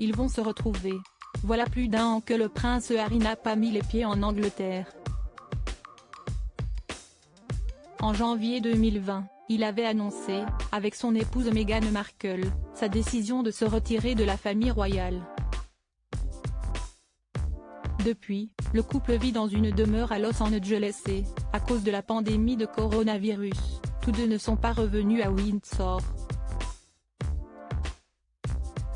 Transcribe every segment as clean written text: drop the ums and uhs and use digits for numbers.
Ils vont se retrouver. Voilà plus d'un an que le prince Harry n'a pas mis les pieds en Angleterre. En janvier 2020, il avait annoncé, avec son épouse Meghan Markle, sa décision de se retirer de la famille royale. Depuis, le couple vit dans une demeure à Los Angeles et, à cause de la pandémie de coronavirus, tous deux ne sont pas revenus à Windsor.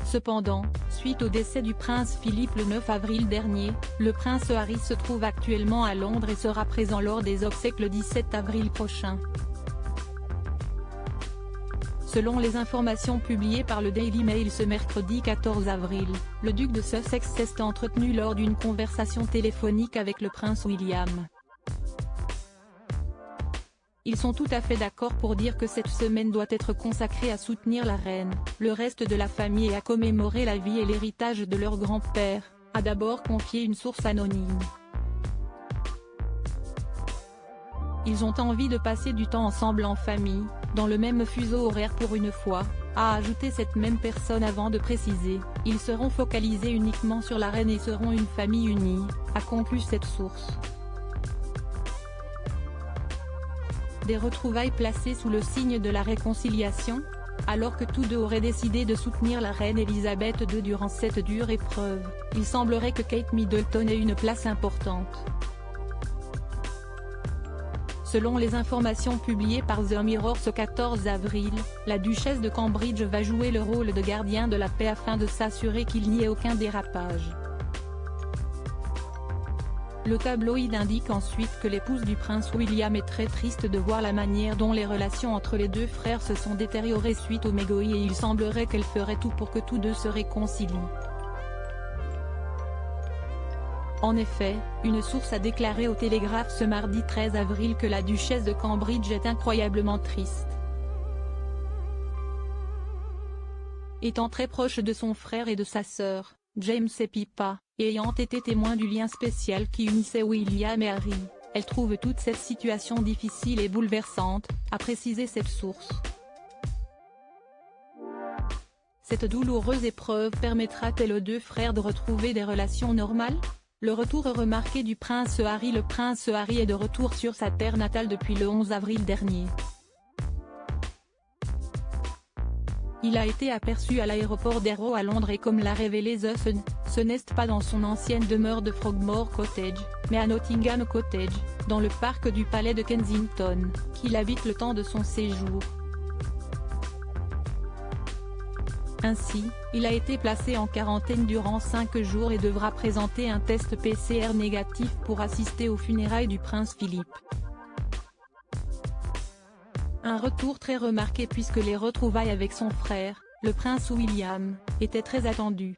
Cependant, suite au décès du prince Philippe le 9 avril dernier, le prince Harry se trouve actuellement à Londres et sera présent lors des obsèques le 17 avril prochain. Selon les informations publiées par le Daily Mail ce mercredi 14 avril, le duc de Sussex s'est entretenu lors d'une conversation téléphonique avec le prince William. Ils sont tout à fait d'accord pour dire que cette semaine doit être consacrée à soutenir la reine, le reste de la famille et à commémorer la vie et l'héritage de leur grand-père, a d'abord confié une source anonyme. Ils ont envie de passer du temps ensemble en famille, dans le même fuseau horaire pour une fois, a ajouté cette même personne avant de préciser, ils seront focalisés uniquement sur la reine et seront une famille unie, a conclu cette source. Des retrouvailles placées sous le signe de la réconciliation, alors que tous deux auraient décidé de soutenir la reine Elisabeth II durant cette dure épreuve, il semblerait que Kate Middleton ait une place importante. Selon les informations publiées par The Mirror ce 14 avril, la duchesse de Cambridge va jouer le rôle de gardien de la paix afin de s'assurer qu'il n'y ait aucun dérapage. Le tabloïd indique ensuite que l'épouse du prince William est très triste de voir la manière dont les relations entre les deux frères se sont détériorées suite au mégoï et il semblerait qu'elle ferait tout pour que tous deux se réconcilient. En effet, une source a déclaré au Télégraphe ce mardi 13 avril que la duchesse de Cambridge est incroyablement triste. Étant très proche de son frère et de sa sœur, James et Pippa, et ayant été témoin du lien spécial qui unissait William et Harry, elle trouve toute cette situation difficile et bouleversante, a précisé cette source. Cette douloureuse épreuve permettra-t-elle aux deux frères de retrouver des relations normales ? Le retour remarqué du prince Harry. Le prince Harry est de retour sur sa terre natale depuis le 11 avril dernier. Il a été aperçu à l'aéroport d'Heathrow à Londres et comme l'a révélé The Sun, ce n'est pas dans son ancienne demeure de Frogmore Cottage, mais à Nottingham Cottage, dans le parc du palais de Kensington, qu'il habite le temps de son séjour. Ainsi, il a été placé en quarantaine durant 5 jours et devra présenter un test PCR négatif pour assister aux funérailles du prince Philippe. Un retour très remarqué puisque les retrouvailles avec son frère, le prince William, étaient très attendues.